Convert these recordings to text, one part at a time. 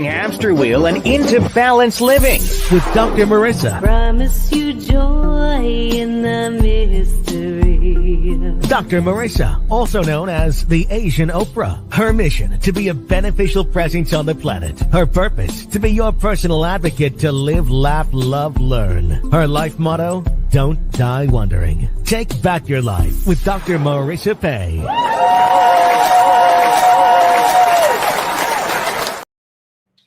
Hamster wheel and into balanced living with Dr. Marissa. Promise you joy in the mystery. Dr. Marissa, also known as the Asian Oprah. Her mission, to be a beneficial presence on the planet. Her purpose, to be your personal advocate to live, laugh, love, learn. Her life motto, don't die wondering. Take back your life with Dr. Marissa Pay.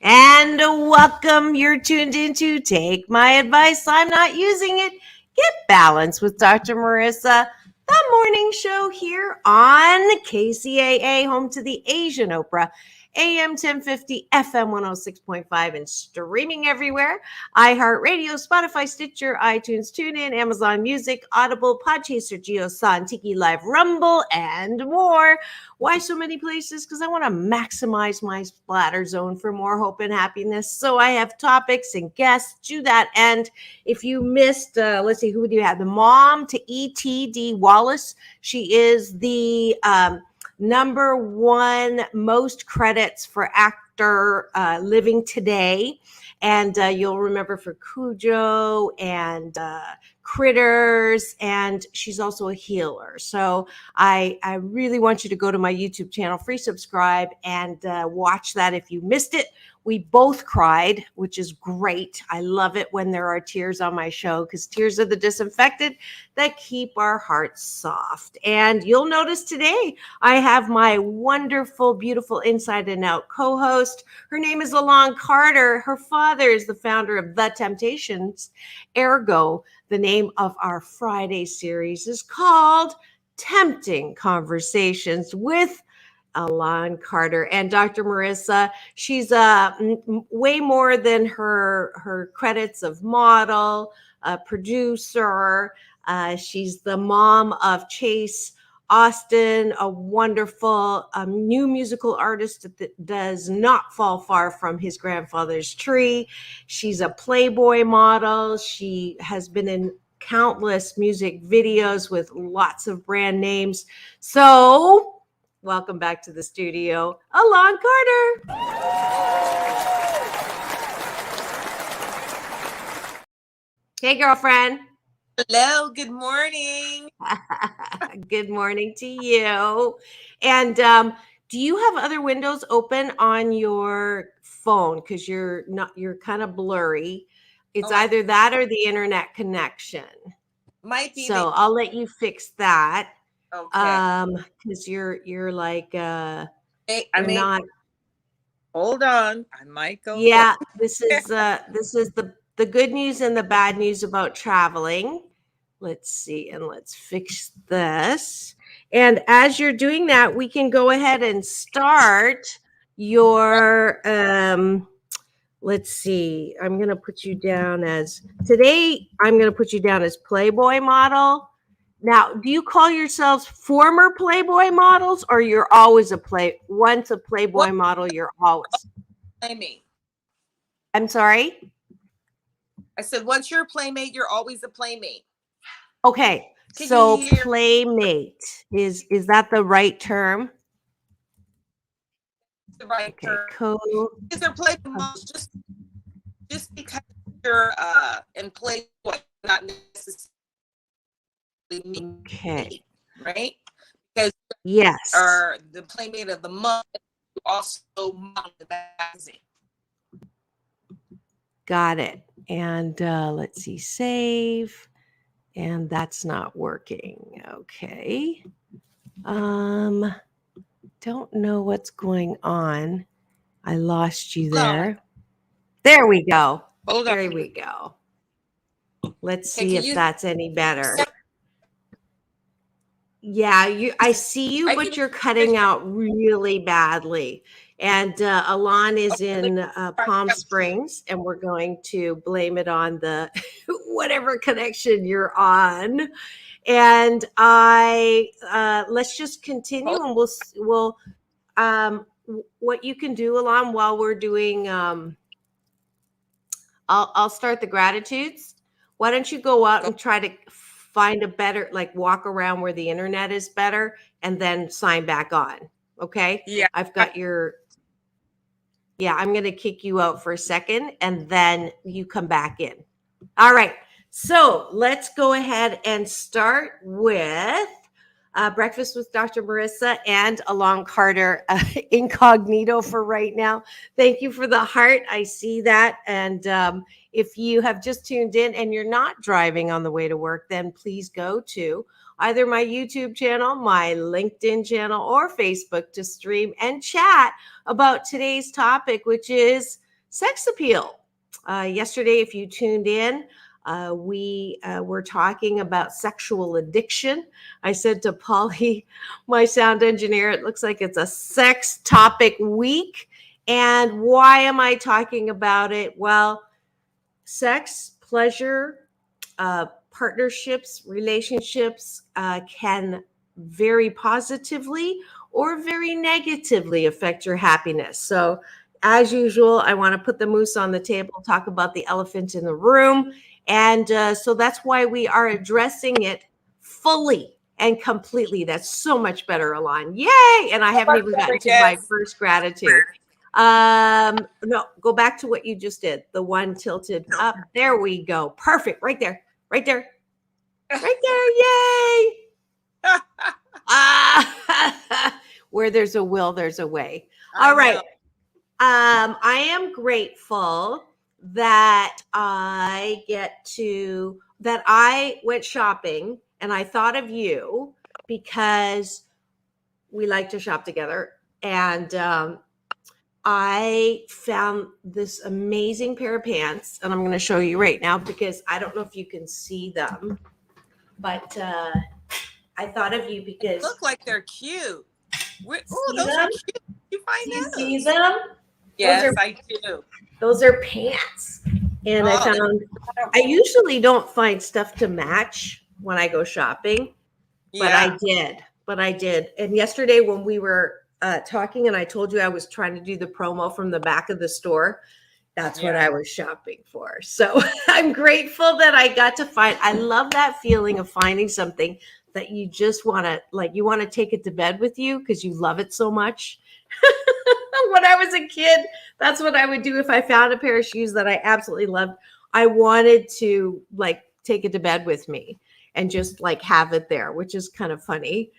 And welcome. You're tuned into Take My Advice. I'm not using it. Get balance with Dr. Marissa, the morning show here on KCAA, home to the Asian Oprah, AM 1050, FM 106.5, and streaming everywhere. iHeartRadio, Spotify, Stitcher, iTunes, TuneIn, Amazon Music, Audible, Podchaser, JioSaavn, Tiki Live, Rumble, and more. Why so many places? Because I want to maximize my splatter zone for more hope and happiness. So I have topics and guests to that end. If you missed, let's see, who do you have? The mom to E.T.D. Wallace. She is the number one most credits for actor living today. And you'll remember for Cujo and Critters, and she's also a healer. So I really want you to go to my YouTube channel, free subscribe, and watch that if you missed it. We both cried, which is great. I love it when there are tears on my show because tears are the disinfectant that keep our hearts soft. And you'll notice today I have my wonderful, beautiful Inside and Out co-host. Her name is Elan Carter. Her father is the founder of The Temptations. Ergo, the name of our Friday series is called Tempting Conversations with Elan Carter. And Dr. Marissa, she's way more than her credits of model, producer. She's the mom of Chase Austin, a wonderful new musical artist that does not fall far from his grandfather's tree. She's a Playboy model. She has been in countless music videos with lots of brand names. So welcome back to the studio, Elan Carter. Hey, girlfriend. Hello, good morning. Good morning to you. And do you have other windows open on your phone? Because you're kind of blurry. It's either that or the internet connection. Might be. So I'll let you fix that. Okay. Because you're like not. Hold on, I might go. Yeah, this is the good news and the bad news about traveling. Let's see, and let's fix this. And as you're doing that, we can go ahead and start your let's see. I'm going to put you down as Playboy model. Now, do you call yourselves former Playboy models, or you're always once a Playboy model, you're always Playmate? I'm sorry? I said, once you're a playmate, you're always a playmate. Okay, so playmate, is that the right term? The right term. Because they're Playboy models just because you're in Playboy, not necessarily. Okay. Right? Because yes, are the playmate of the month, you also model the magazine. Got it. And let's see, save. And that's not working. Okay. Don't know what's going on. I lost you there. There we go. There we go. Let's see if that's any better. Yeah, I see you, but you're cutting out really badly. And Elan is in Palm Springs, and we're going to blame it on the whatever connection you're on. And let's just continue, and we'll what you can do, Elan, while we're doing. I'll start the gratitudes. Why don't you go out and try to find a better, walk around where the internet is better, and then sign back on. Okay. Yeah. I've got your Yeah, I'm going to kick you out for a second and then you come back in. All right. So let's go ahead and start with Breakfast with Dr. Marissa and Elan Carter, incognito for right now. Thank you for the heart. I see that. And if you have just tuned in and you're not driving on the way to work, then please go to either my YouTube channel, my LinkedIn channel, or Facebook to stream and chat about today's topic, which is sex appeal. Yesterday, if you tuned in, we were talking about sexual addiction. I said to Polly, my sound engineer, it looks like it's a sex topic week. And why am I talking about it? Well, sex, pleasure, partnerships, relationships can very positively or very negatively affect your happiness. So, as usual, I want to put the moose on the table, talk about the elephant in the room. And so that's why we are addressing it fully and completely. That's so much better, Elan. Yay! And I haven't even gotten to my first gratitude. No, go back to what you just did. The one tilted up. There we go. Perfect. Right there. Right there. Right there. Yay. Where there's a will, there's a way. All right. I am grateful that I went shopping and I thought of you because we like to shop together. And I found this amazing pair of pants, and I'm going to show you right now because I don't know if you can see them, but I thought of you because they look like they're cute. Oh, those are cute. You find do you those? see them? Yes, I do. Those are pants, and I usually don't find stuff to match when I go shopping, but I did. And yesterday when we were talking and I told you I was trying to do the promo from the back of the store, that's what I was shopping for. So I'm grateful that I got to find. I love that feeling of finding something that you just want to take it to bed with you because you love it so much. When I was a kid, that's what I would do if I found a pair of shoes that I absolutely loved. I wanted to take it to bed with me and just have it there, which is kind of funny.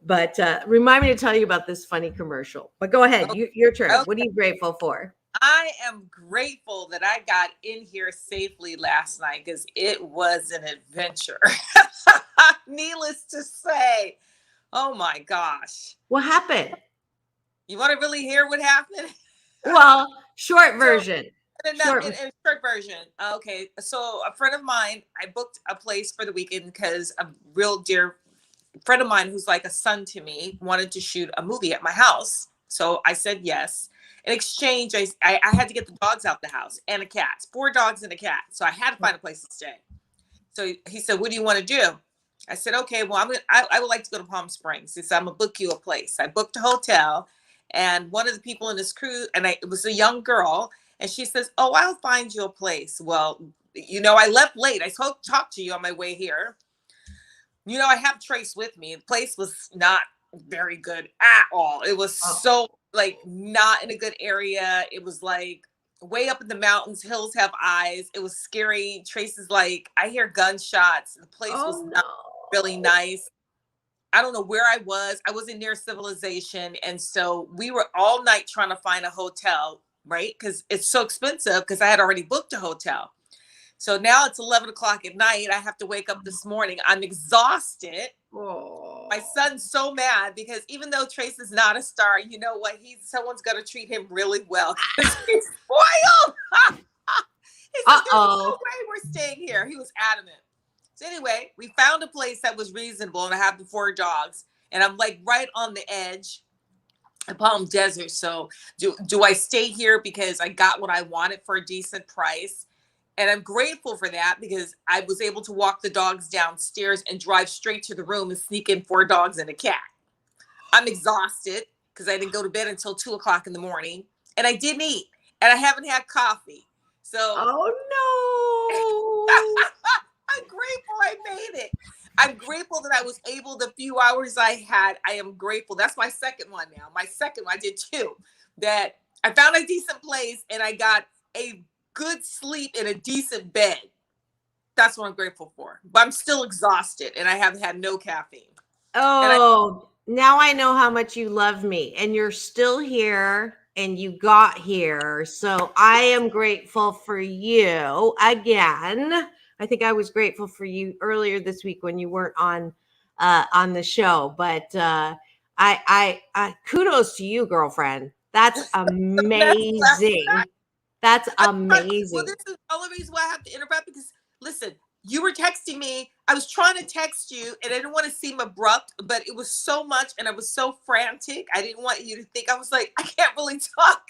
But remind me to tell you about this funny commercial. But go ahead, your turn. Okay. What are you grateful for? I am grateful that I got in here safely last night because it was an adventure. Needless to say. Oh my gosh. What happened? You want to really hear what happened? Well, short version. Short version. Okay. So a friend of mine, I booked a place for the weekend because a real dear friend of mine who's like a son to me wanted to shoot a movie at my house. So I said yes. In exchange, I had to get the dogs out the house and a cat. 4 dogs and a cat. So I had to find a place to stay. So he said, what do you want to do? I said, okay, well, I would like to go to Palm Springs. He said, I'm going to book you a place. I booked a hotel. And one of the people in this crew, it was a young girl, and she says, oh, I'll find you a place. Well, I left late. I talked to you on my way here. I have Trace with me. The place was not very good at all. It was so not in a good area. It was way up in the mountains. Hills have eyes. It was scary. Trace is I hear gunshots. The place was not really nice. I don't know where I was. I wasn't near civilization. And so we were all night trying to find a hotel, right? Because it's so expensive because I had already booked a hotel. So now it's 11 o'clock at night. I have to wake up this morning. I'm exhausted. Oh. My son's so mad because even though Trace is not a star, you know what? Someone's going to treat him really well because he's spoiled. He said, there's no way we're staying here. He was adamant. So anyway, we found a place that was reasonable and I have the 4 dogs and I'm right on the edge of Palm Desert. So do I stay here because I got what I wanted for a decent price? And I'm grateful for that because I was able to walk the dogs downstairs and drive straight to the room and sneak in 4 dogs and a cat. I'm exhausted because I didn't go to bed until 2 o'clock in the morning and I didn't eat and I haven't had coffee. So, oh no. I'm grateful I made it. I'm grateful that I was able, the few hours I had, I am grateful. That's my second one now. My second one, I did 2. That I found a decent place and I got a good sleep in a decent bed. That's what I'm grateful for. But I'm still exhausted and I have had no caffeine. Oh, now I know how much you love me, and you're still here and you got here. So I am grateful for you again. I think I was grateful for you earlier this week when you weren't on the show, but I kudos to you, girlfriend. That's amazing. That's Well, amazing. this is the only reason why I have to interrupt because listen, you were texting me. I was trying to text you and I didn't want to seem abrupt, but it was so much and I was so frantic. I didn't want you to think I was like, I can't really talk.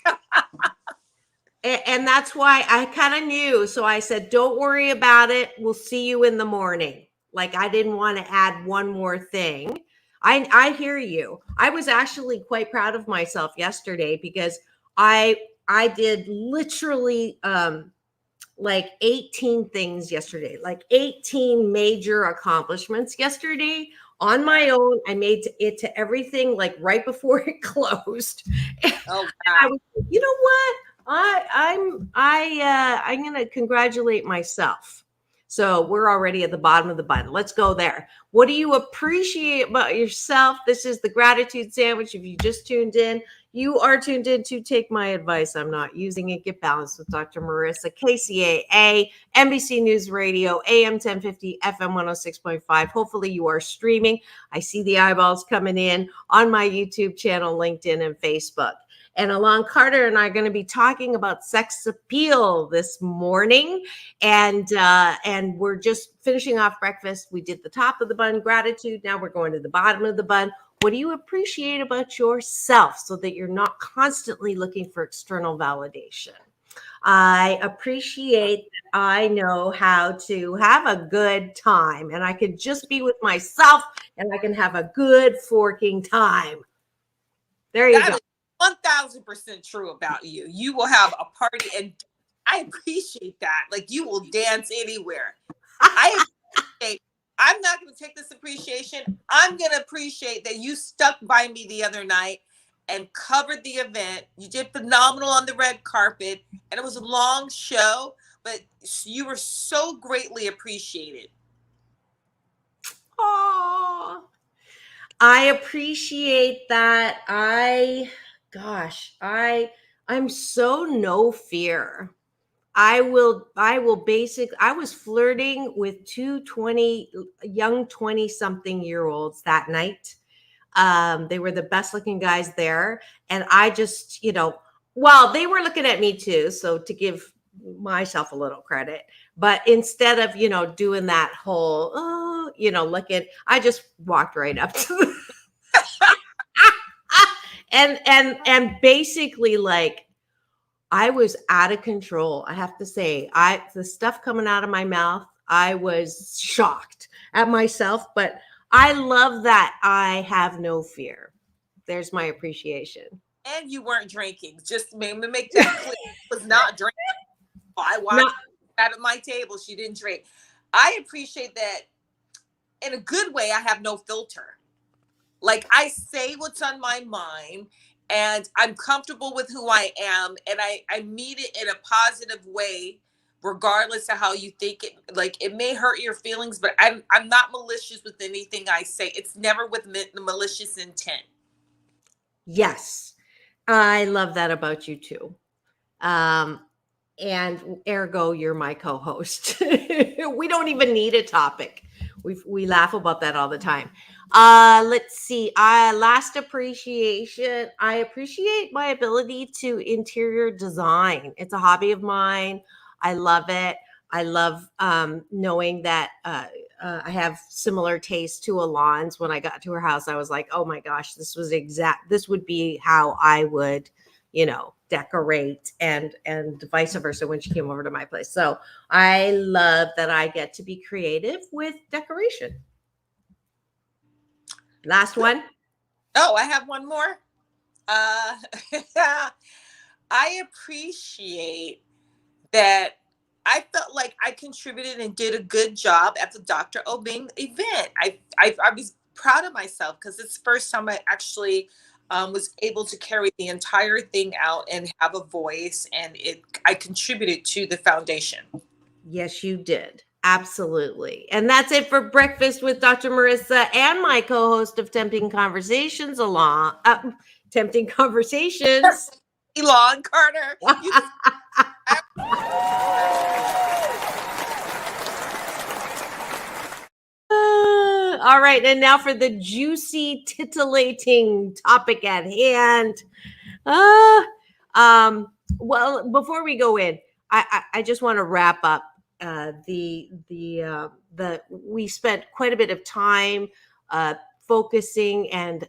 And that's why I kind of knew. So I said, don't worry about it. We'll see you in the morning. Like I didn't want to add one more thing. I hear you. I was actually quite proud of myself yesterday because I did literally like 18 things yesterday, like 18 major accomplishments yesterday on my own. I made it to everything like right before it closed. Oh, wow. I was, you know what? I'm gonna congratulate myself. So we're already at the bottom of the button. Let's go there. What do you appreciate about yourself? This is the gratitude sandwich. If you just tuned in, you are tuned in to Take My Advice. I'm not using it. Get balanced with Dr. Marissa, KCAA, NBC News Radio, AM 1050, FM 106.5. Hopefully you are streaming. I see the eyeballs coming in on my YouTube channel, LinkedIn, and Facebook. And Elan Carter and I are going to be talking about sex appeal this morning. And we're just finishing off breakfast. We did the top of the bun, gratitude. Now we're going to the bottom of the bun. What do you appreciate about yourself so that you're not constantly looking for external validation? I appreciate that I know how to have a good time and I can just be with myself and I can have a good forking time. There you go. 1000% true about you. You will have a party and I appreciate that. Like you will dance anywhere. I'm not going to take this appreciation. I'm going to appreciate that you stuck by me the other night and covered the event. You did phenomenal on the red carpet and it was a long show, but you were so greatly appreciated. Oh, I appreciate that. I'm so no fear. I was flirting with two young 20 something year olds that night. They were the best looking guys there. And I just, well, they were looking at me too. So to give myself a little credit, but instead of, doing that whole, looking, I just walked right up to them. and basically like, I was out of control. I have to say, the stuff coming out of my mouth, I was shocked at myself, but I love that I have no fear. There's my appreciation. And you weren't drinking. Just make that clear. Was not drinking. I watched at my table. She didn't drink. I appreciate that in a good way. I have no filter. Like I say what's on my mind. And I'm comfortable with who I am. And I mean it in a positive way, regardless of how you think it. Like it may hurt your feelings, but I'm not malicious with anything I say. It's never with malicious intent. Yes. I love that about you too. And ergo, you're my co-host. We don't even need a topic. We laugh about that all the time. Let's see. Last appreciation. I appreciate my ability to interior design. It's a hobby of mine. I love it. I love knowing that I have similar taste to Elan's. When I got to her house, I was like, oh my gosh, this would be how I would, decorate and vice versa when she came over to my place. So I love that I get to be creative with decoration. Last one. Oh, I have one more. I appreciate that I felt like I contributed and did a good job at the Dr. Obing event. I was proud of myself because it's the first time I actually was able to carry the entire thing out and have a voice, and I contributed to the foundation. Yes, you did. Absolutely. And that's it for Breakfast with Dr. Marissa and my co-host of Tempting Conversations Tempting Conversations. Elan Carter. All right. And now for the juicy, titillating topic at hand. Well, before we go in, I just want to wrap up we spent quite a bit of time focusing and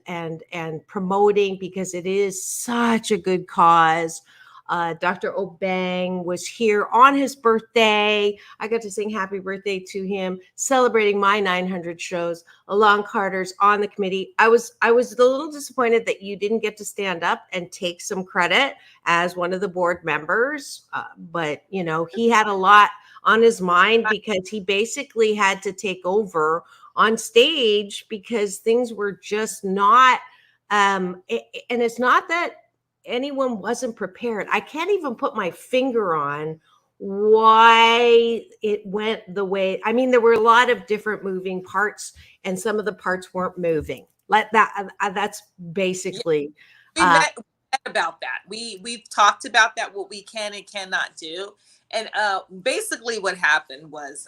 promoting, because it is such a good cause. Dr. Obang was here on his birthday. I got to sing happy birthday to him, celebrating my 900 shows. Elan Carter's on the committee. I was a little disappointed that you didn't get to stand up and take some credit as one of the board members. But, he had a lot on his mind, because he basically had to take over on stage because things were just not, and it's not that anyone wasn't prepared. I can't even put my finger on why it went the way. I mean, there were a lot of different moving parts, and some of the parts weren't moving. That's basically. We met about that. We've talked about that, what we can and cannot do. And basically what happened was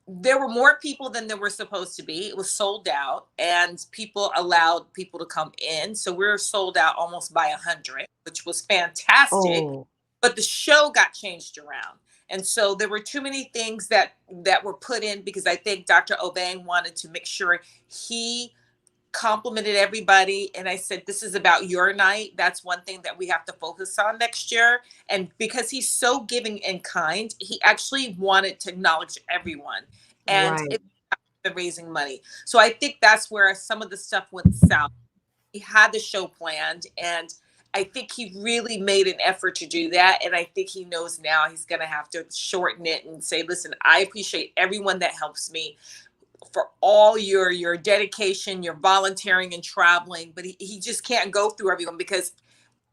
there were more people than there were supposed to be. It was sold out, and people allowed people to come in. So we were sold out almost by 100, which was fantastic. Oh. But the show got changed around. And so there were too many things that were put in, because I think Dr. Obang wanted to make sure he complimented everybody. And I said, this is about your night. That's one thing that we have to focus on next year. And because he's so giving and kind, he actually wanted to acknowledge everyone. And it's raising money. So I think that's where some of the stuff went south. He had the show planned, and I think he really made an effort to do that. And I think he knows now he's going to have to shorten it and say, listen, I appreciate everyone that helps me for all your dedication, your volunteering and traveling, but he just can't go through everyone, because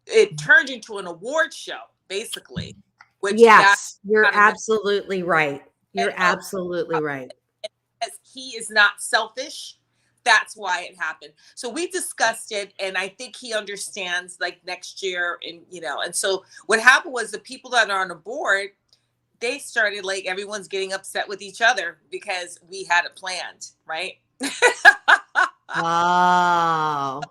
it turned into an award show, basically. Yes, you're absolutely right. You're absolutely right. As he is not selfish, that's why it happened. So we discussed it, and I think he understands, like, next year, and and so what happened was the people that are on the board, they started, like, everyone's getting upset with each other because we had it planned, right? Oh.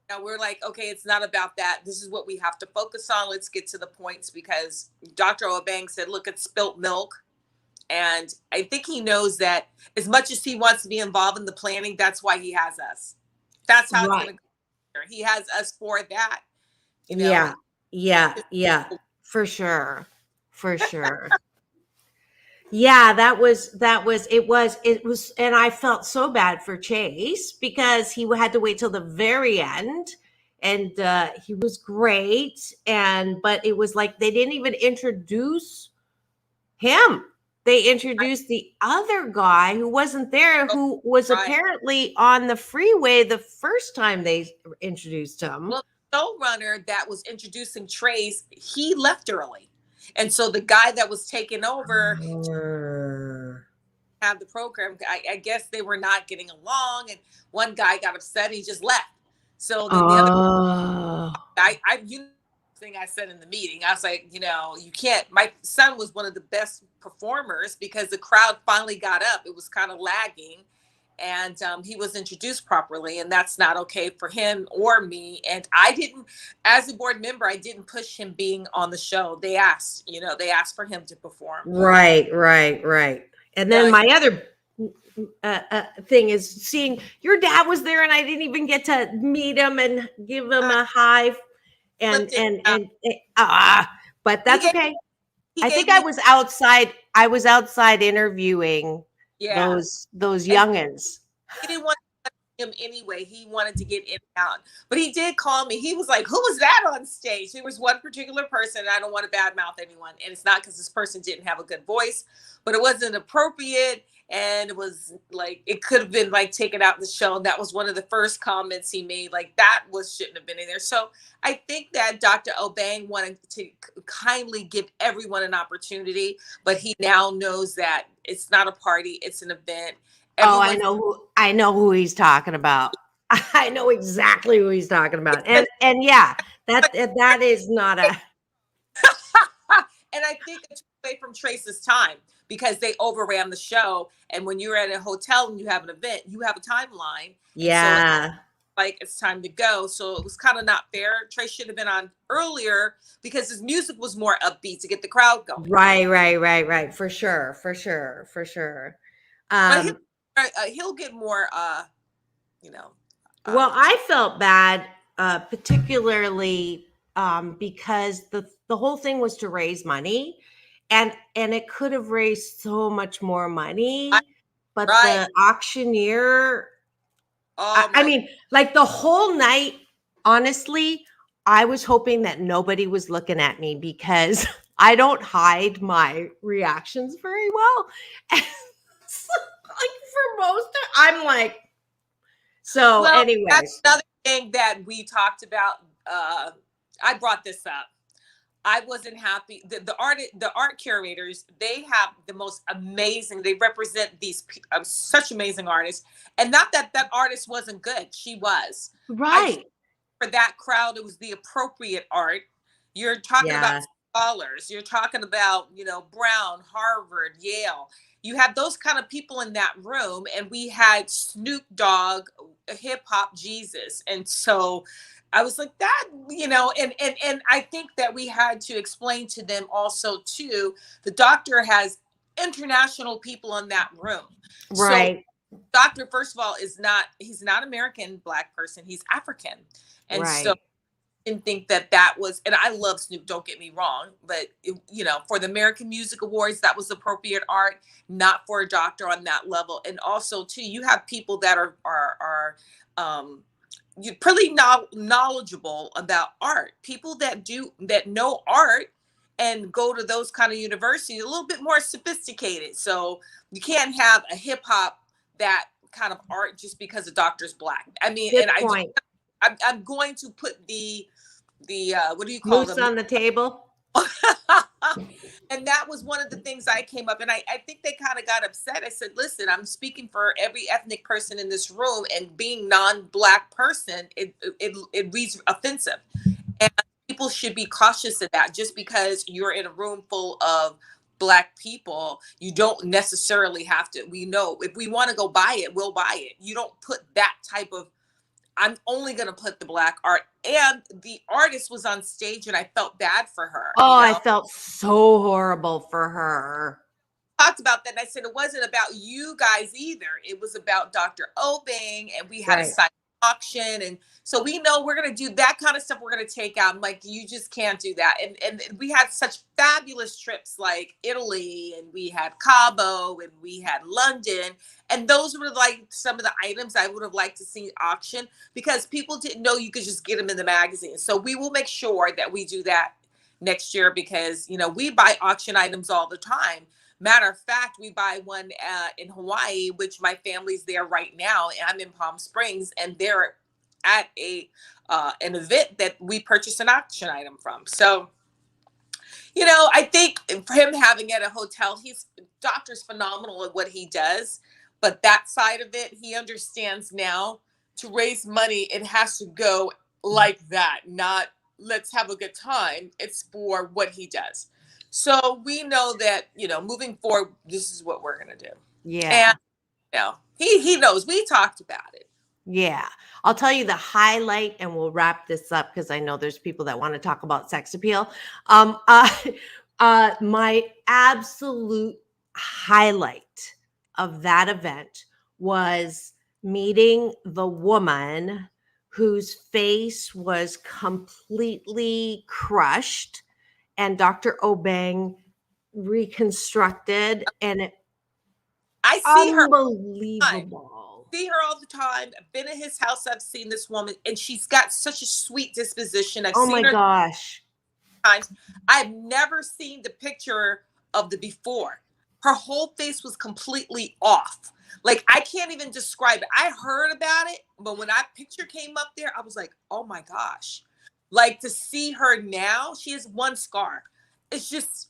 Now we're like, okay, it's not about that. This is what we have to focus on. Let's get to the points, because Dr. Obang said, look, it's spilt milk. And I think he knows that as much as he wants to be involved in the planning, that's why he has us. That's how it's going to go. He has us for that. Yeah. For sure. Yeah, that was, and I felt so bad for Chase, because he had to wait till the very end, and he was great. But it was like, they didn't even introduce him. They introduced the other guy who wasn't there, who was apparently on the freeway the first time they introduced him. Well, the showrunner that was introducing Trace, he left early. And so the guy that was taking over had the program. I guess they were not getting along, and one guy got upset. He just left. So the other, thing I said in the meeting, I was like, you can't. My son was one of the best performers, because the crowd finally got up. It was kind of lagging, and he was introduced properly, and that's not okay for him or me. And I didn't, as a board member, I didn't push him being on the show. They asked for him to perform. Right. And then my other thing is seeing your dad was there, and I didn't even get to meet him and give him a high. But that's okay. I think I was outside interviewing those youngins. He didn't want him anyway. He wanted to get in and out. But he did call me. He was like, who was that on stage? There was one particular person, and I don't want to badmouth anyone. And it's not because this person didn't have a good voice, but it wasn't appropriate. And it was like, it could have been like taken out in the show. And that was one of the first comments he made. Like that shouldn't have been in there. So I think that Dr. Obeng wanted to kindly give everyone an opportunity, but he now knows that it's not a party, it's an event. Everyone's, I know who he's talking about. I know exactly who he's talking about. And yeah, that is not a and I think it's away from Trace's time because they overran the show. And when you're at a hotel and you have an event, you have a timeline. Yeah. So like it's time to go. So it was kind of not fair. Trace should have been on earlier because his music was more upbeat to get the crowd going. Right. For sure. But he'll get more, well, I felt bad, particularly because the whole thing was to raise money, and it could have raised so much more money, but the auctioneer. I mean, like the whole night, honestly, I was hoping that nobody was looking at me because I don't hide my reactions very well. And like for most, I'm like, so well, anyways. That's another thing that we talked about. I brought this up. I wasn't happy. The art curators, they have the most amazing, they represent these such amazing artists. And not that artist wasn't good. She was. Right. For that crowd, it was the appropriate art. You're talking about scholars. You're talking about, Brown, Harvard, Yale. You have those kind of people in that room. And we had Snoop Dogg, hip hop Jesus. And so I was like that, and I think that we had to explain to them also too, the doctor has international people in that room. Right. So doctor, first of all, he's not American Black person. He's African. And so I didn't think that was, and I love Snoop, don't get me wrong, but for the American Music Awards, that was appropriate art, not for a doctor on that level. And also too, you have people that are you're pretty knowledgeable about art. People that know art and go to those kind of universities, a little bit more sophisticated. So you can't have a hip hop that kind of art just because the doctor's Black. I mean, good point. I'm going to put the what do you call Moose them on the table. And that was one of the things I came up, and I think they kind of got upset. I said, listen, I'm speaking for every ethnic person in this room, and being non-Black person, it reads offensive. And people should be cautious of that. Just because you're in a room full of Black people, you don't necessarily have to. We know if we want to go buy it, we'll buy it. You don't put that type of, I'm only going to put the Black art. And the artist was on stage and I felt bad for her. Oh, I felt so horrible for her. Talked about that and I said, it wasn't about you guys either. It was about Dr. Obeng, and we had a silent auction. And so we know we're going to do that kind of stuff. We're going to take out. I'm like, you just can't do that. And we had such fabulous trips like Italy, and we had Cabo, and we had London. And those were like some of the items I would have liked to see auction, because people didn't know you could just get them in the magazine. So we will make sure that we do that next year, because, we buy auction items all the time. Matter of fact, we buy one in Hawaii, which my family's there right now, and I'm in Palm Springs, and they're at an event that we purchased an auction item from. So, I think for him having it at a hotel, doctor's phenomenal at what he does, but that side of it, he understands now. To raise money, it has to go like that, not let's have a good time. It's for what he does. So we know that, moving forward, this is what we're going to do. Yeah. And, he knows. We talked about it. Yeah. I'll tell you the highlight, and we'll wrap this up because I know there's people that want to talk about sex appeal. My absolute highlight of that event was meeting the woman whose face was completely crushed, and Dr. Obeng reconstructed, and I see unbelievable. see her all the time. I've been at his house. I've seen this woman, and she's got such a sweet disposition. I've Oh my seen her gosh. times. I've never seen the picture of the before. Her whole face was completely off. Like, I can't even describe it. I heard about it, but when that picture came up there, I was like, oh my gosh. Like, to see her now, she has one scar. It's just,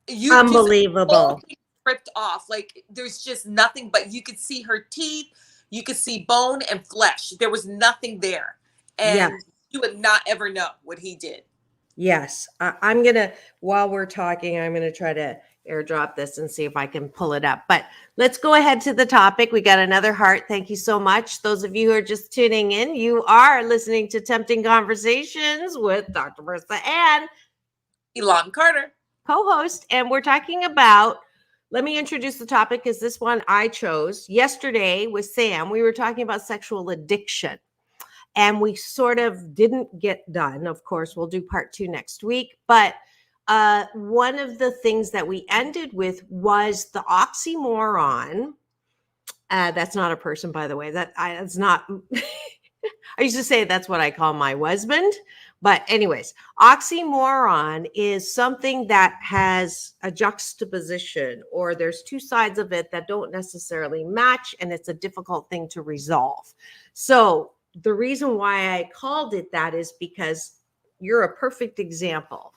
you Unbelievable. just ripped off. Like, there's just nothing, but you could see her teeth, you could see bone and flesh. There was nothing there. And you would not ever know what he did. Yes. I'm going to, while we're talking, I'm going to try to airdrop this and see if I can pull it up. But let's go ahead to the topic. We got another heart. Thank you so much. Those of you who are just tuning in, you are listening to Tempting Conversations with Dr. Marissa and Elan Carter, co-host. And we're talking about, let me introduce the topic because this one I chose. Yesterday with Sam, we were talking about sexual addiction. And we sort of didn't get done. Of course, we'll do part 2 next week. But one of the things that we ended with was the oxymoron. That's not a person, by the way. That's not. I used to say that's what I call my husband. But anyways, oxymoron is something that has a juxtaposition, or there's two sides of it that don't necessarily match, and it's a difficult thing to resolve. So the reason why I called it that is because you're a perfect example.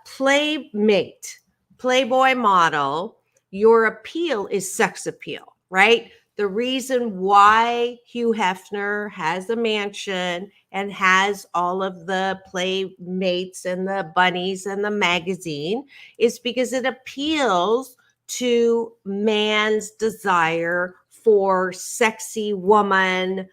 Playmate, Playboy model, your appeal is sex appeal, right? The reason why Hugh Hefner has a mansion and has all of the playmates and the bunnies and the magazine is because it appeals to man's desire for sexy woman,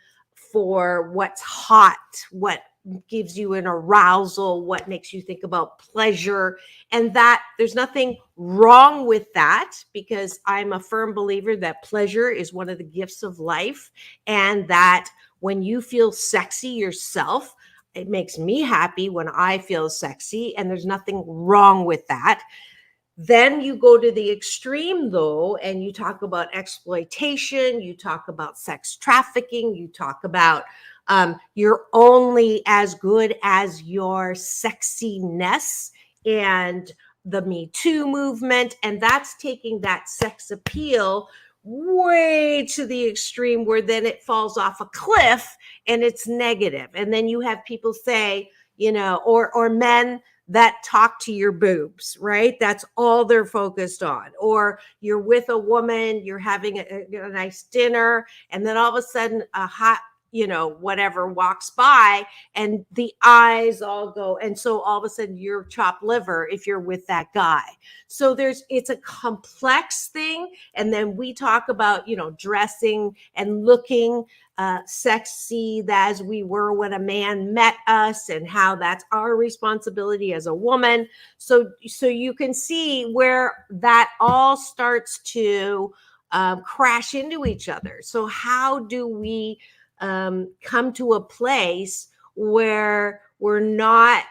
for what's hot, what gives you an arousal, what makes you think about pleasure. And that there's nothing wrong with that, because I'm a firm believer that pleasure is one of the gifts of life, and that when you feel sexy yourself, it makes me happy when I feel sexy, and there's nothing wrong with that. Then you go to the extreme, though, and you talk about exploitation, you talk about sex trafficking, you talk about you're only as good as your sexiness, and the Me Too movement. And that's taking that sex appeal way to the extreme, where then it falls off a cliff and it's negative. And then you have people say, or men that talk to your boobs, right? That's all they're focused on. Or you're with a woman, you're having a nice dinner, and then all of a sudden a hot, whatever walks by and the eyes all go. And so all of a sudden you're chopped liver if you're with that guy. So it's a complex thing. And then we talk about, dressing and looking sexy as we were when a man met us, and how that's our responsibility as a woman. So you can see where that all starts to crash into each other. So how do we come to a place where we're not,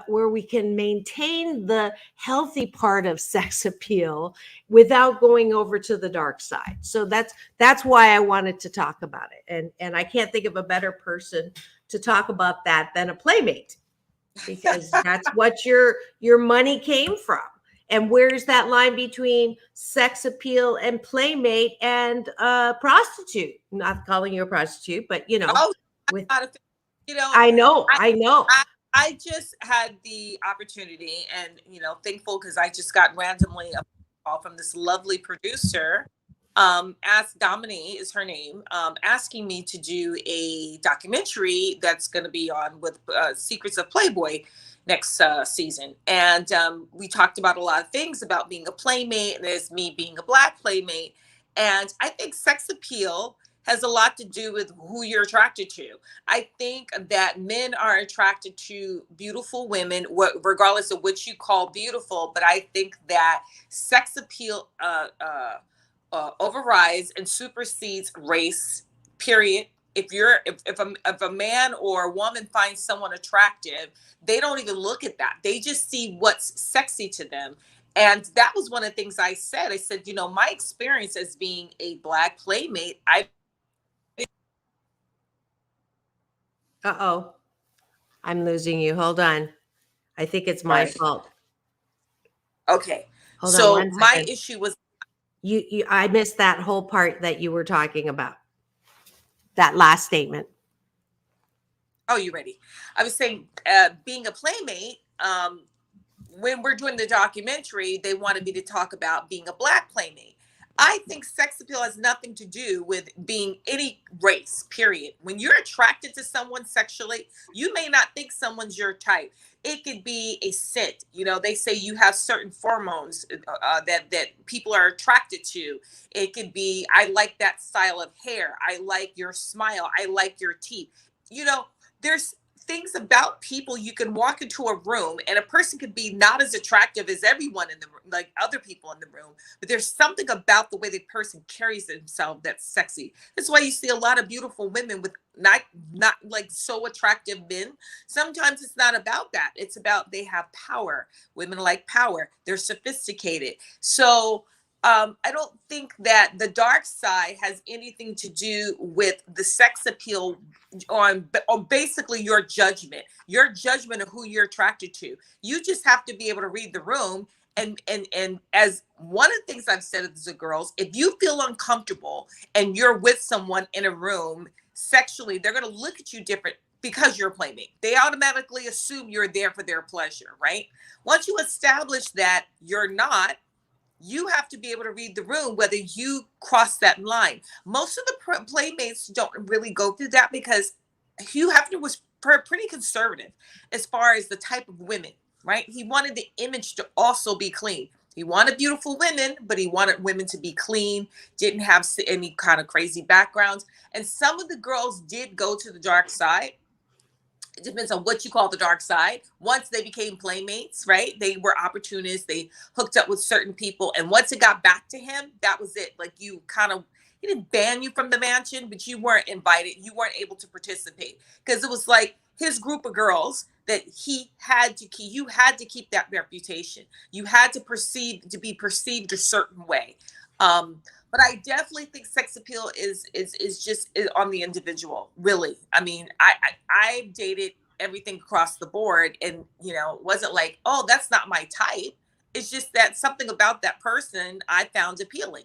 where we can maintain the healthy part of sex appeal without going over to the dark side? So that's why I wanted to talk about it. And I can't think of a better person to talk about that than a playmate, because that's what your money came from. And where's that line between sex appeal and playmate and prostitute? Not calling you a prostitute, but I know. I just had the opportunity, and thankful, because I just got randomly a call from this lovely producer. Ask Dominique is her name, asking me to do a documentary that's going to be on with Secrets of Playboy next season. And we talked about a lot of things about being a playmate, and there's me being a Black playmate. And I think sex appeal has a lot to do with who you're attracted to. I think that men are attracted to beautiful women, regardless of what you call beautiful. But I think that sex appeal overrides and supersedes race, period. If a man or a woman finds someone attractive, they don't even look at that. They just see what's sexy to them. And that was one of the things I said. I said, my experience as being a Black playmate, I've Uh-oh. I'm losing you. Hold on. I think it's All my right. fault. Okay. Hold on So one my second. issue was, I missed that whole part that you were talking about. That last statement. oh, you ready? I was saying, being a playmate, when we're doing the documentary, they wanted me to talk about being a Black playmate. I think sex appeal has nothing to do with being any race, period. When you're attracted to someone sexually, you may not think someone's your type. It could be a scent. You know, they say you have certain hormones that people are attracted to. It could be, I like that style of hair. I like your smile. I like your teeth. You know, there's things about people. You can walk into a room and a person could be not as attractive as everyone in the room, like other people in the room, but there's something about the way the person carries themselves that's sexy. That's why you see a lot of beautiful women with not like so attractive men. Sometimes it's not about that. It's about they have power. Women like power. They're sophisticated. So I don't think that the dark side has anything to do with the sex appeal on basically your judgment of who you're attracted to. You just have to be able to read the room. And as one of the things I've said to the girls, if you feel uncomfortable and you're with someone in a room sexually, they're going to look at you different because you're a playmate. They automatically assume you're there for their pleasure, right? Once you establish that you're not, you have to be able to read the room, whether you cross that line. Most of the playmates don't really go through that because Hugh Hefner was pretty conservative as far as the type of women, right? He wanted the image to also be clean. He wanted beautiful women, but he wanted women to be clean, didn't have any kind of crazy backgrounds. And some of the girls did go to the dark side. It depends on what you call the dark side. Once they became playmates, right? They were opportunists. They hooked up with certain people. And once it got back to him, that was it. Like he didn't ban you from the mansion, but you weren't invited. You weren't able to participate because it was like his group of girls that he had to keep. You had to keep that reputation. You had to be perceived a certain way. But I definitely think sex appeal is just on the individual. Really, I mean, I dated everything across the board, and it wasn't like, oh, that's not my type. It's just that something about that person I found appealing.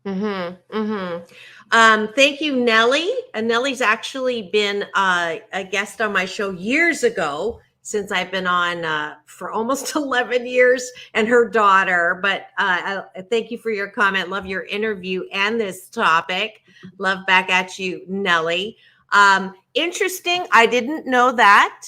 Mm-hmm. Thank you, Nellie. Nellie's actually been a guest on my show years ago, since I've been on for almost 11 years, and her daughter. But thank you for your comment. Love your interview and this topic. Love back at you, Nellie. Interesting. I didn't know that,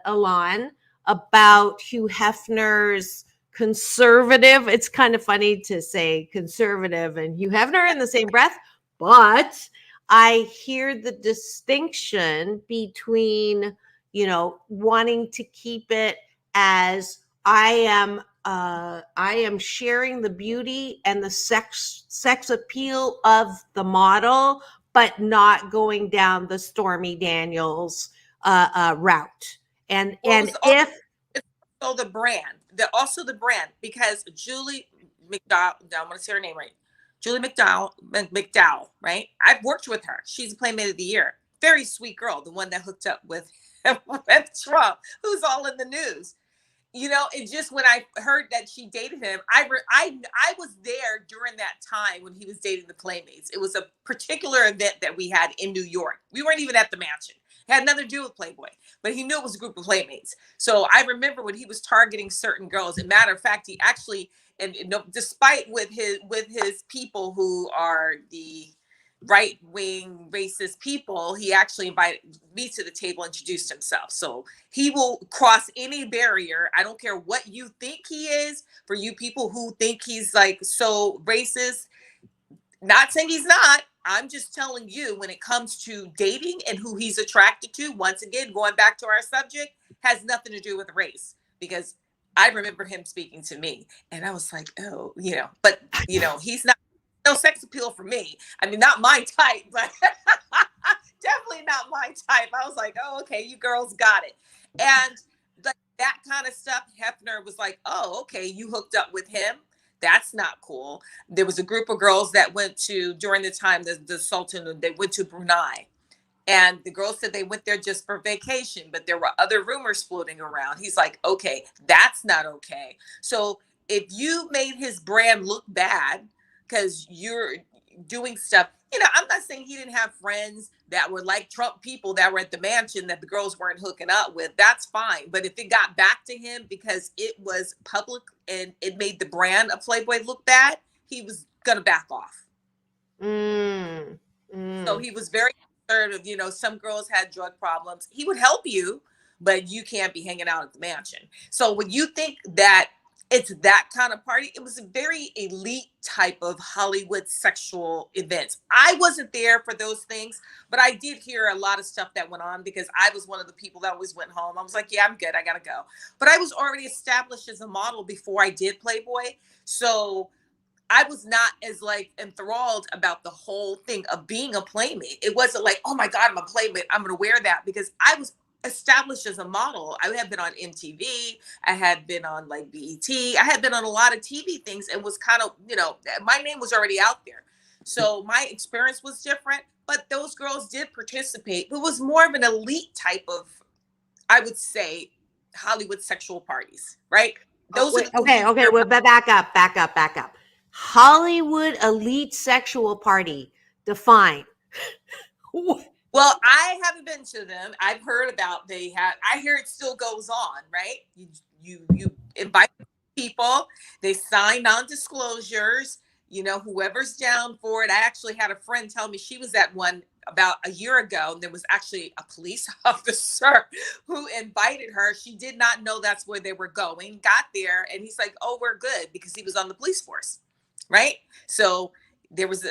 Elan, about Hugh Hefner's conservative. It's kind of funny to say conservative and Hugh Hefner in the same breath, but I hear the distinction between, wanting to keep it as I am sharing the beauty and the sex appeal of the model, but not going down the Stormy Daniels route. And if So the brand, the brand, because Julie McDowell, I want to say her name right. Julie McDowell, right? I've worked with her. She's a Playmate of the Year. Very sweet girl, the one that hooked up with Trump, who's all in the news. It just, when I heard that she dated him, I was there during that time when he was dating the Playmates. It was a particular event that we had in New York. We weren't even at the mansion. It had nothing to do with Playboy, but he knew it was a group of Playmates. So I remember when he was targeting certain girls. As a matter of fact, he actually, despite with his people who are the right-wing racist people, he actually invited me to the table, introduced himself. So he will cross any barrier. I don't care what you think he is. For you people who think he's like so racist, not saying he's not. I'm just telling you, when it comes to dating and who he's attracted to, once again, going back to our subject, has nothing to do with race. Because I remember him speaking to me and I was like, oh, but he's not, no sex appeal for me. I mean, not my type, but definitely not my type. I was like, oh, okay, you girls got it. And that kind of stuff, Hefner was like, oh, okay, you hooked up with him. That's not cool. There was a group of girls that went to, during the time the Sultan, they went to Brunei. And the girl said they went there just for vacation, but there were other rumors floating around. He's like, okay, that's not okay. So if you made his brand look bad because you're doing stuff, I'm not saying he didn't have friends that were like Trump people that were at the mansion that the girls weren't hooking up with. That's fine. But if it got back to him because it was public and it made the brand of Playboy look bad, he was going to back off. So he was very conservative. Some girls had drug problems. He would help you, but you can't be hanging out at the mansion. So when you think that it's that kind of party, it was a very elite type of Hollywood sexual events. I wasn't there for those things, but I did hear a lot of stuff that went on because I was one of the people that always went home. I was like, yeah, I'm good. I got to go. But I was already established as a model before I did Playboy. So I was not as like enthralled about the whole thing of being a playmate. It wasn't like, oh my God, I'm a playmate, I'm going to wear that, because I was established as a model. I had been on MTV. I had been on like BET. I had been on a lot of TV things and was kind of, my name was already out there. So my experience was different, but those girls did participate. It was more of an elite type of, I would say, Hollywood sexual parties, right? Those are okay. Well, back up. Hollywood elite sexual party. Define. Well, I haven't been to them. I've heard about I hear it still goes on, right? You invite people, they sign non-disclosures, whoever's down for it. I actually had a friend tell me she was at one about a year ago, and there was actually a police officer who invited her. She did not know that's where they were going, got there, and he's like, oh, we're good, because he was on the police force, right? So there was,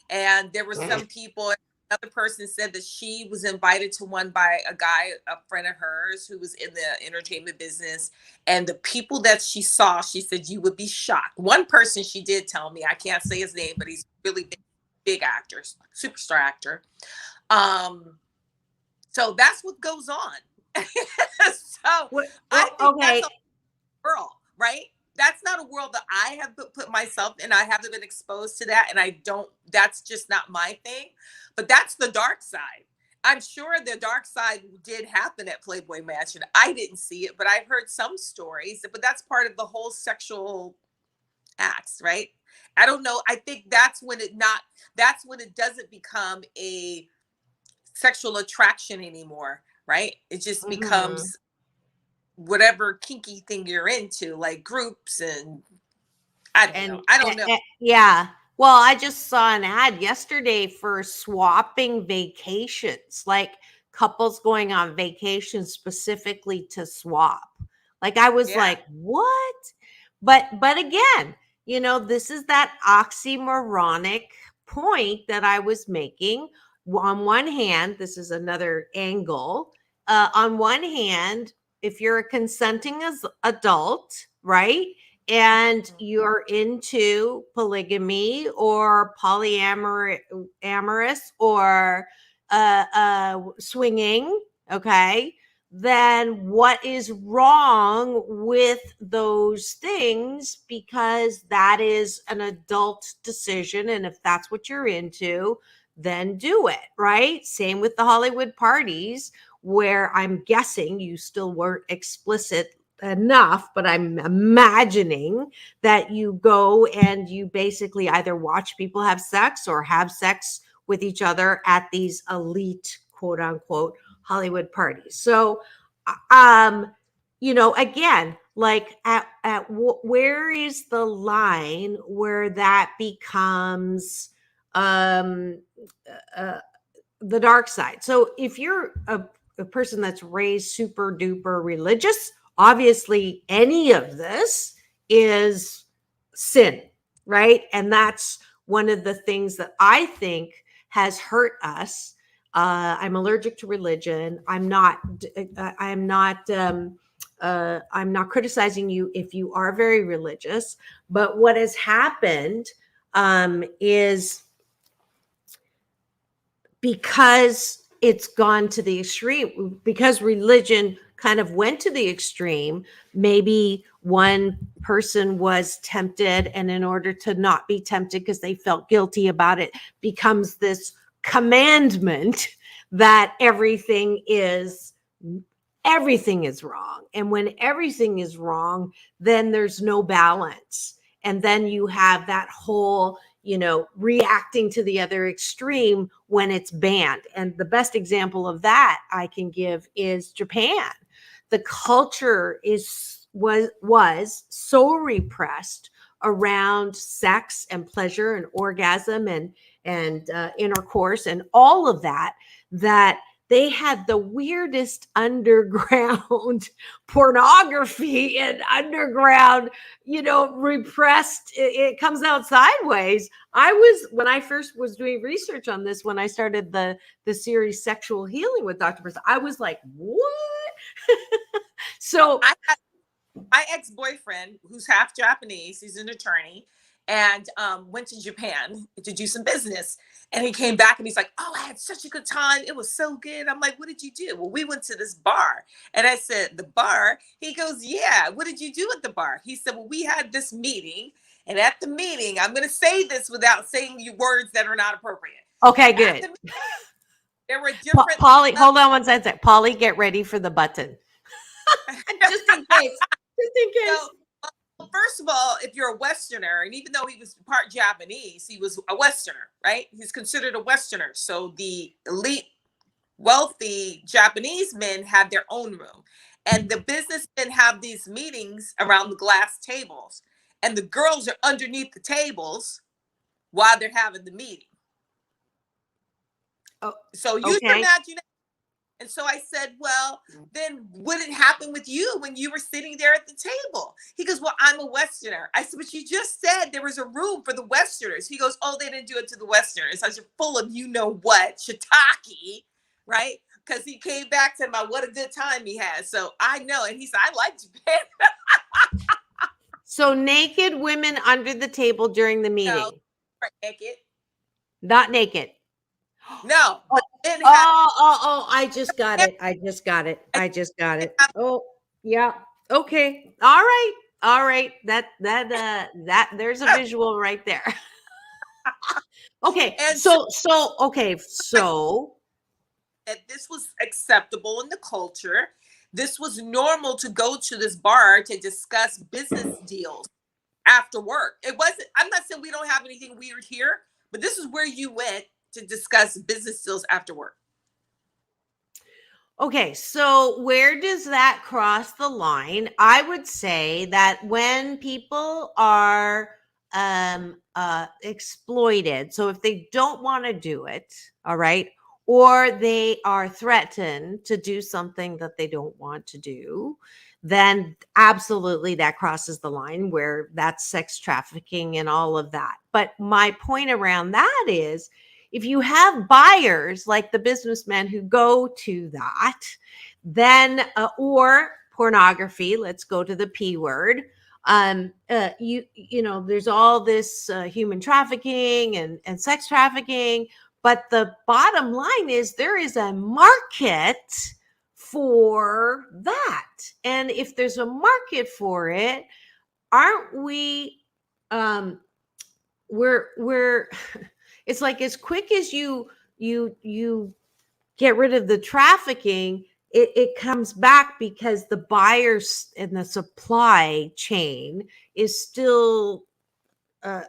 and there were some people. Another person said that she was invited to one by a friend of hers who was in the entertainment business. And the people that she saw, she said, you would be shocked. One person she did tell me, I can't say his name, but he's really big actor, superstar actor. So that's what goes on. I think that's a world, right? That's not a world that I have put myself in. I haven't been exposed to that. And that's just not my thing. But that's the dark side. I'm sure the dark side did happen at Playboy Mansion. I didn't see it, but I've heard some stories. But that's part of the whole sexual acts, right? I don't know. I think that's when it doesn't become a sexual attraction anymore, right? It just becomes whatever kinky thing you're into, like groups and I don't know. Yeah. Well, I just saw an ad yesterday for swapping vacations, like couples going on vacation specifically to swap. Like I was like, what? But again, this is that oxymoronic point that I was making. On one hand, this is another angle. On one hand, if you're a consenting adult, right? And you're into polygamy or polyamorous or swinging, okay, then what is wrong with those things? Because that is an adult decision. And if that's what you're into, then do it, right? Same with the Hollywood parties, where I'm guessing you still weren't explicit enough, but I'm imagining that you go and you basically either watch people have sex or have sex with each other at these elite, quote unquote, Hollywood parties. So, again, like where is the line where that becomes the dark side? So if you're a person that's raised super duper religious, obviously any of this is sin, right? And that's one of the things that I think has hurt us. I'm allergic to religion. I'm not criticizing you if you are very religious, but what has happened is because it's gone to the extreme, because religion kind of went to the extreme. Maybe one person was tempted, and in order to not be tempted because they felt guilty about it, becomes this commandment that everything is wrong. And when everything is wrong, then there's no balance. And then you have that whole, reacting to the other extreme when it's banned. And the best example of that I can give is Japan. The culture was so repressed around sex and pleasure and orgasm and intercourse and all of that they had the weirdest underground pornography and underground, repressed. It comes out sideways. When I first was doing research on this, when I started the series Sexual Healing with Dr. Brisa, I was like, what? So my ex-boyfriend, who's half Japanese, he's an attorney, and went to Japan to do some business. And he came back and he's like, oh, I had such a good time. It was so good. I'm like, what did you do? Well, we went to this bar. And I said, the bar? He goes, yeah. What did you do at the bar? He said, well, we had this meeting. And at the meeting, I'm going to say this without saying you words that are not appropriate. Okay, good. There were different. Polly, hold on one second. Polly, get ready for the button. Just in case. So, first of all, if you're a Westerner, and even though he was part Japanese, he was a Westerner, right? He's considered a Westerner. So the elite, wealthy Japanese men had their own room. And the businessmen have these meetings around the glass tables. And the girls are underneath the tables while they're having the meeting. Oh, so use your imagination. And so I said, well, then what had happened with you when you were sitting there at the table? He goes, well, I'm a Westerner. I said, but you just said there was a room for the Westerners. He goes, oh, they didn't do it to the Westerners. I said, full of what, shiitake, right? Because he came back to about what a good time he had. So I know. And he said, I like Japan. So naked women under the table during the meeting? No, naked. Not naked. No. I just got it. Oh, yeah. Okay. All right. That there's a visual right there. Okay. And so that this was acceptable in the culture. This was normal to go to this bar to discuss business deals after work. It wasn't, I'm not saying we don't have anything weird here, but this is where you went to discuss business deals after work. Okay, so where does that cross the line? I would say that when people are exploited, so if they don't want to do it, all right, or they are threatened to do something that they don't want to do, then absolutely that crosses the line where that's sex trafficking and all of that. But my point around that is, if you have buyers like the businessmen who go to that, then or pornography, let's go to the P word. There's all this human trafficking and sex trafficking, but the bottom line is there is a market for that. And if there's a market for it, aren't we we're it's like as quick as you get rid of the trafficking, it comes back because the buyers and the supply chain is still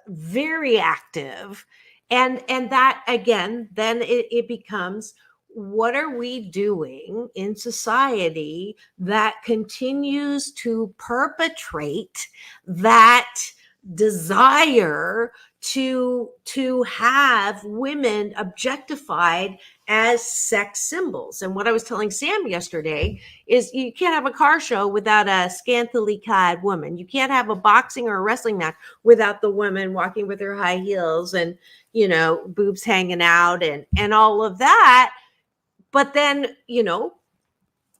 very active. And that, again, then it becomes, what are we doing in society that continues to perpetrate that desire to have women objectified as sex symbols? And what I was telling Sam yesterday is you can't have a car show without a scantily clad woman. You can't have a boxing or a wrestling match without the woman walking with her high heels and, boobs hanging out and all of that. But then,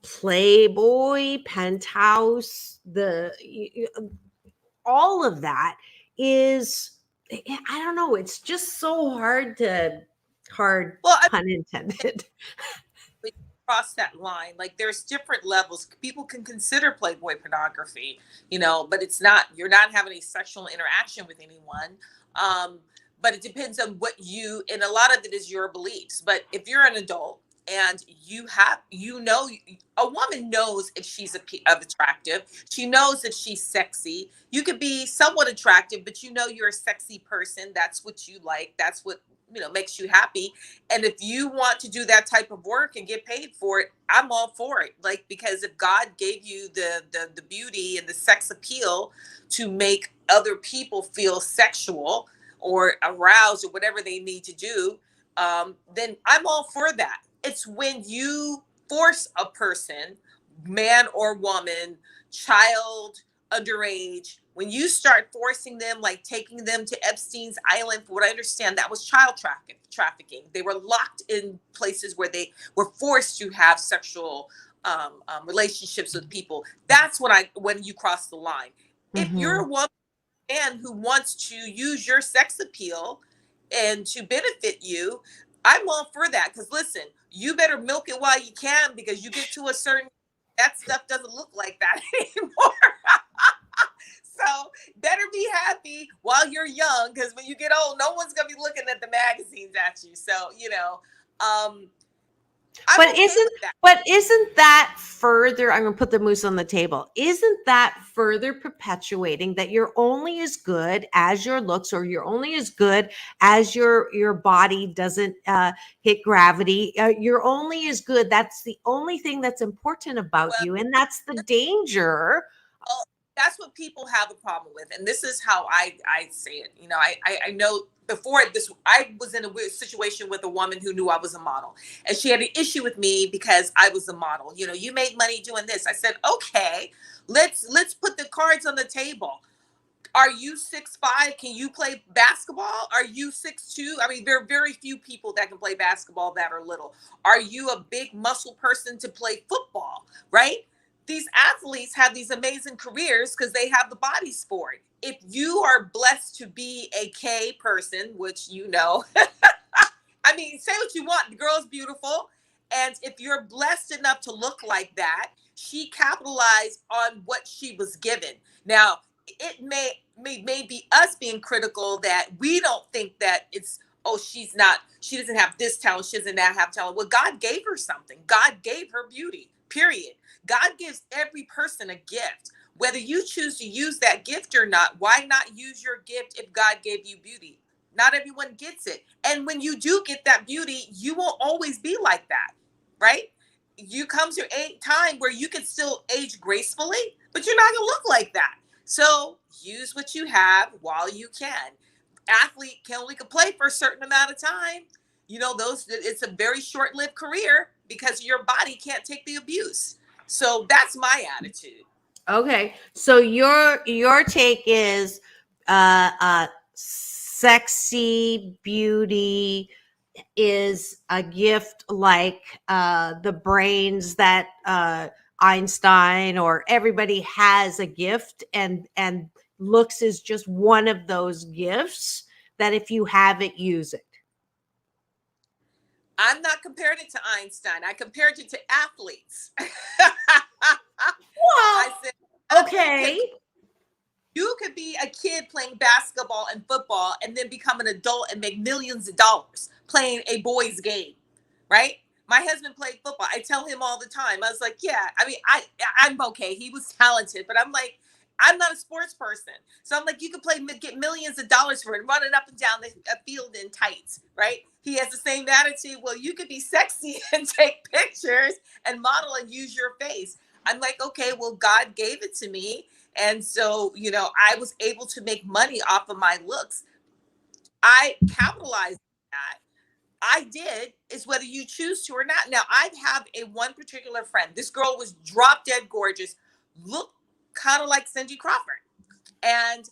Playboy, Penthouse, all of that is, I don't know, it's just so hard, pun intended. Cross that line. Like, there's different levels. People can consider Playboy pornography, but it's not, you're not having any sexual interaction with anyone. But it depends on and a lot of it is your beliefs. But if you're an adult and a woman knows if she's attractive. She knows if she's sexy. You could be somewhat attractive, but you're a sexy person. That's what you like. That's what makes you happy. And if you want to do that type of work and get paid for it, I'm all for it. Like, because if God gave you the beauty and the sex appeal to make other people feel sexual or aroused or whatever they need to do, then I'm all for that. It's when you force a person, man or woman, child, underage, when you start forcing them, like taking them to Epstein's Island, for what I understand, that was child trafficking. They were locked in places where they were forced to have sexual relationships with people. That's when you cross the line. If you're a woman, man who wants to use your sex appeal and to benefit you, I'm all for that. Because listen, you better milk it while you can, because you get to a certain, that stuff doesn't look like that anymore. So better be happy while you're young, because when you get old, no one's gonna be looking at the magazines at you. So but isn't that further, I'm going to put the moose on the table, isn't that further perpetuating that you're only as good as your looks, or you're only as good as your body doesn't hit gravity? You're only as good. That's the only thing that's important about you. And that's the danger. Well, that's what people have a problem with. And this is how I say it. I know before this, I was in a weird situation with a woman who knew I was a model, and she had an issue with me because I was a model. You made money doing this. I said, okay, let's put the cards on the table. Are you 6'5"? Can you play basketball? Are you 6'2"? I mean, there are very few people that can play basketball that are little. Are you a big muscle person to play football? Right? These athletes have these amazing careers because they have the bodies for it. If you are blessed to be a K person, which I mean, say what you want. The girl's beautiful. And if you're blessed enough to look like that, she capitalized on what she was given. Now, it may be us being critical that we don't think that it's, she doesn't have this talent, she doesn't have talent. Well, God gave her something. God gave her beauty, period. God gives every person a gift. Whether you choose to use that gift or not, why not use your gift if God gave you beauty? Not everyone gets it. And when you do get that beauty, you won't always be like that, right? You come to a time where you can still age gracefully, but you're not going to look like that. So use what you have while you can. Athlete can only play for a certain amount of time. It's a very short-lived career because your body can't take the abuse. So that's my attitude. Okay. So your take is sexy beauty is a gift, like the brains that Einstein or everybody has a gift, and looks is just one of those gifts that if you have it, use it. I'm not comparing it to Einstein. I compared it to athletes. Well, I said, okay. You could be a kid playing basketball and football and then become an adult and make millions of dollars playing a boys' game, right? My husband played football. I tell him all the time. I was like, yeah, I mean, I'm okay. He was talented, but I'm like, I'm not a sports person. So I'm like, you could get millions of dollars for it, running up and down the field in tights, right? He has the same attitude. Well, you could be sexy and take pictures and model and use your face. I'm like, okay, well, God gave it to me. And so, I was able to make money off of my looks. I capitalized on that. I did, is whether you choose to or not. Now, I have one particular friend. This girl was drop dead gorgeous, looked kind of like Cindy Crawford. And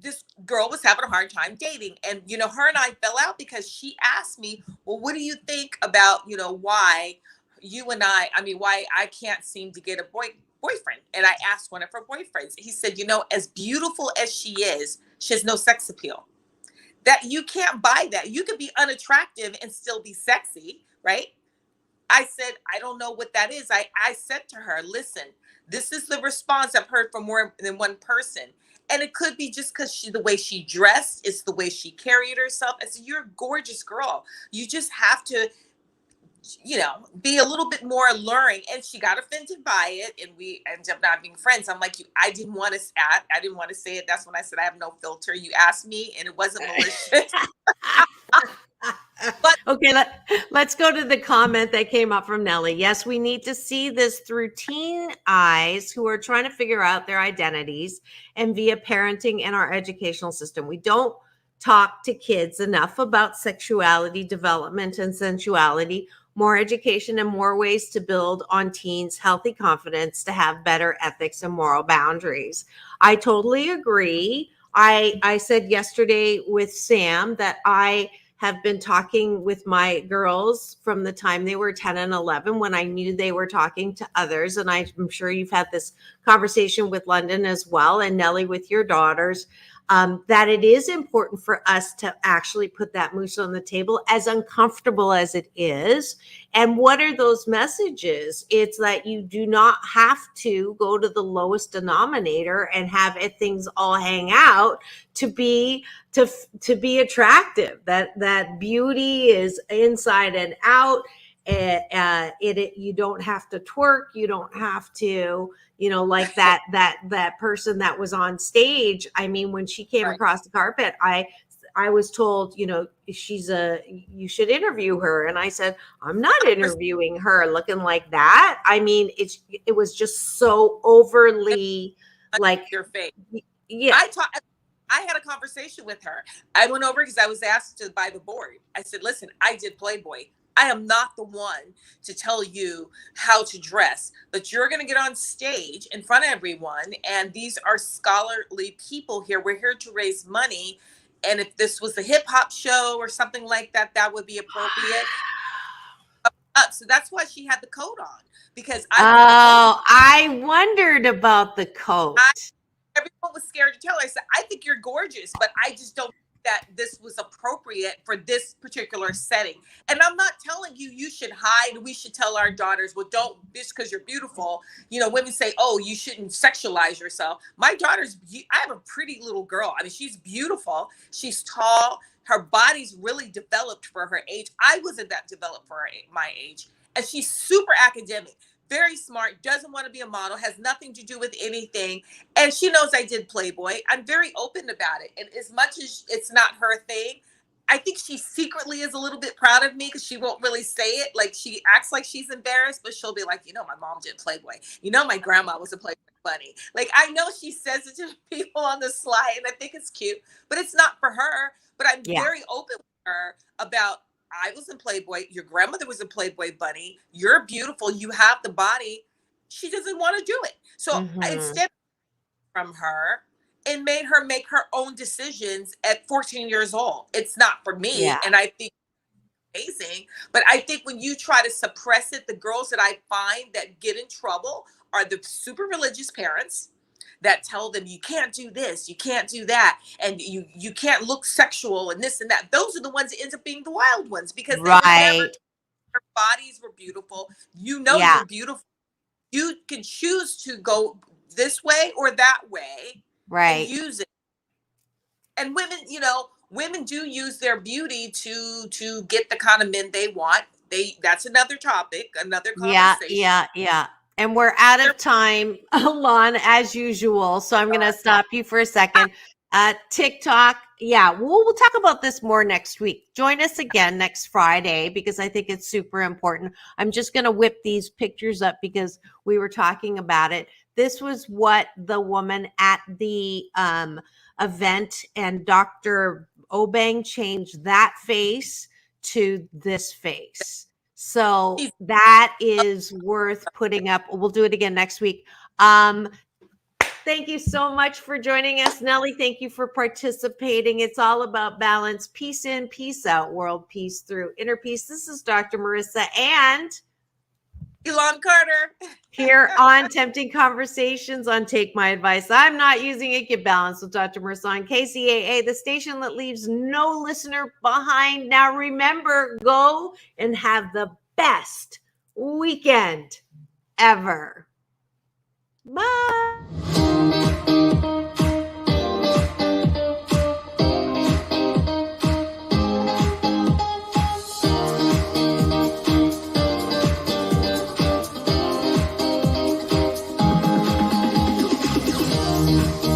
this girl was having a hard time dating. And, her and I fell out because she asked me, well, what do you think about, why why I can't seem to get a boyfriend? And I asked one of her boyfriends. He said, as beautiful as she is, she has no sex appeal. That you can't buy that. You could be unattractive and still be sexy, right? I said, I don't know what that is. I said to her, listen, this is the response I've heard from more than one person. And it could be just because the way she dressed, it's the way she carried herself. I said, you're a gorgeous girl. You just have to be a little bit more alluring. And she got offended by it, and we ended up not being friends. I'm like, I didn't want to say it. That's when I said I have no filter. You asked me, and it wasn't malicious. But okay, let's go to the comment that came up from Nellie. Yes, we need to see this through teen eyes who are trying to figure out their identities and via parenting and our educational system. We don't talk to kids enough about sexuality, development, and sensuality. More education and more ways to build on teens' healthy confidence to have better ethics and moral boundaries. I totally agree. I said yesterday with Sam that I have been talking with my girls from the time they were 10 and 11 when I knew they were talking to others. And I'm sure you've had this conversation with London as well, and Nellie with your daughters, that it is important for us to actually put that moose on the table, as uncomfortable as it is. And what are those messages? It's that you do not have to go to the lowest denominator and have things all hang out to be attractive. That beauty is inside and out. You don't have to twerk. You don't have to, like that person that was on stage. I mean, when she came across the carpet, I was told, you should interview her. And I said, I'm not interviewing her looking like that. I mean, it was just so overly like your face. Yeah. I had a conversation with her. I went over because I was asked to buy the board. I said, listen, I did Playboy. I am not the one to tell you how to dress, but you're going to get on stage in front of everyone. And these are scholarly people here. We're here to raise money. And if this was a hip hop show or something like that, that would be appropriate. So that's why she had the coat on, because I wondered about the coat. Everyone was scared to tell her. I said, I think you're gorgeous, but I just don't think that this was appropriate for this particular setting. And I'm not telling you should hide. We should tell our daughters, well, don't, just because you're beautiful. Women say, oh, you shouldn't sexualize yourself. My daughter's, I have a pretty little girl. I mean, she's beautiful. She's tall. Her body's really developed for her age. I wasn't that developed for my age. And she's super academic. Very smart, doesn't want to be a model, has nothing to do with anything. And she knows I did Playboy. I'm very open about it. And as much as it's not her thing, I think she secretly is a little bit proud of me because she won't really say it. Like, she acts like she's embarrassed, but she'll be like, my mom did Playboy. My grandma was a Playboy bunny. Like, I know she says it to people on the slide, and I think it's cute, but it's not for her. But I'm very open with her about, I was in Playboy. Your grandmother was a Playboy bunny. You're beautiful. You have the body. She doesn't want to do it. So instead from her, and made her make her own decisions at 14 years old. It's not for me. Yeah. And I think it's amazing. But I think when you try to suppress it, the girls that I find that get in trouble are the super religious parents that tell them, you can't do this, you can't do that, and you can't look sexual and this and that. Those are the ones that end up being the wild ones, because they never, their bodies were beautiful. You're beautiful. You can choose to go this way or that way, and use it. And women do use their beauty to get the kind of men they want. That's another topic, another conversation. Yeah. And we're out of time, Elan, as usual. So I'm going to stop you for a second. TikTok. Yeah, we'll talk about this more next week. Join us again next Friday, because I think it's super important. I'm just going to whip these pictures up because we were talking about it. This was what the woman at the event, and Dr. Obeng changed that face to this face. So that is worth putting up. We'll do it again next week. Thank you so much for joining us. Nellie, thank you for participating. It's all about balance. Peace in, peace out. World peace through inner peace. This is Dr. Marissa and Elan Carter here on Tempting Conversations on Take My Advice. I'm not using it. Get balanced with Dr. Marissa on KCAA, the station that leaves no listener behind. Now remember, go and have the best weekend ever. Bye.